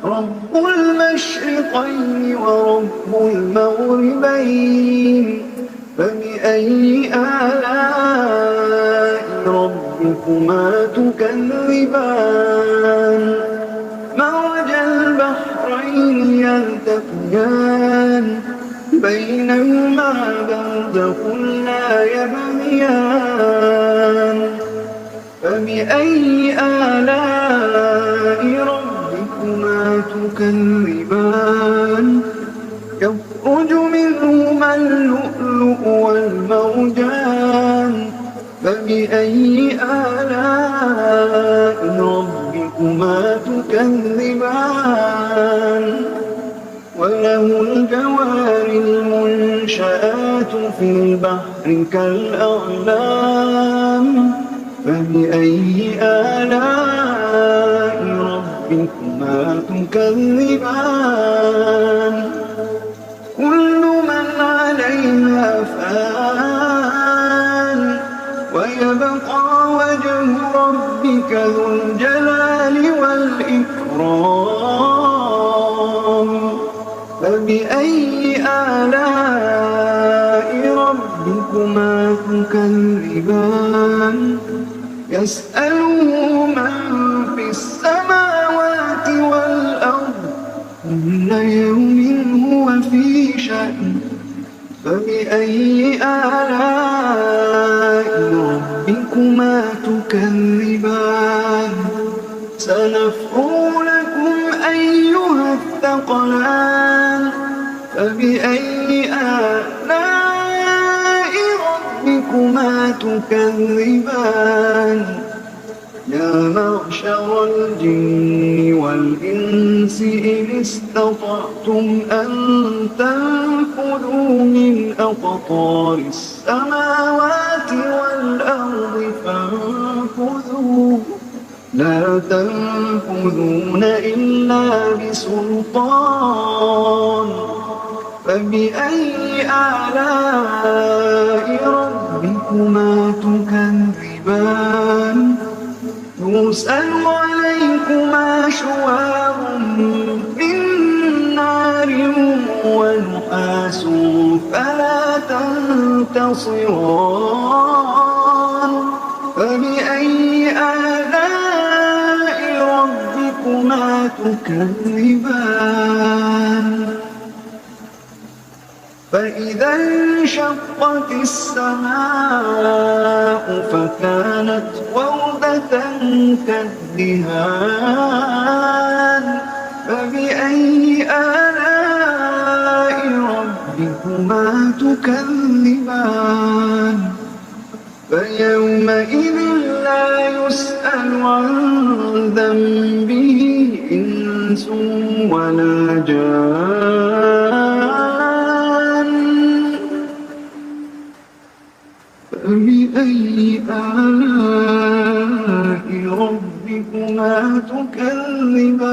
رب المشرقين ورب المغربين فبأي آلاء ربكما تكذبان مرج البحرين يلتقيان بينهما برزخ لا يبغيان فبأي آلاء ربكما تكذبان يخرج منهما اللؤلؤ والمرجان فبأي آلاء ربكما تكذبان وله الجوار المنشآت في البحر كالأعلام فبأي آلاء ربكما تكذبان كل من عليها فان ويبقى وجه ربك ذو الجلال والإكرام فبأي آلاء ربكما تكذبان يسأله من في السماوات والأرض كل يوم هو في شأن فبأي آلاء ربكما تكذبان سنفرغ لكم أيها الثقلان فبأي آلاء ربكما تكذبان يا معشر الجن والإنس إن استطعتم أن تنفذوا من أقطار السماوات والأرض فانفذوا لا تنفذون إلا بسلطان فبأي آلاء ربكما تكذبان يرسل عليكما شواظ من نار ونحاس فلا تنتصران فبأي آلاء ربكما تكذبان فإذا انشقت السماء فكانت وردة كالدهان فبأي آلاء ربكما تكذبان فيومئذ لا يسأل عن ذنبه إنس ولا جان فبأي آلاء ربكما تكذبان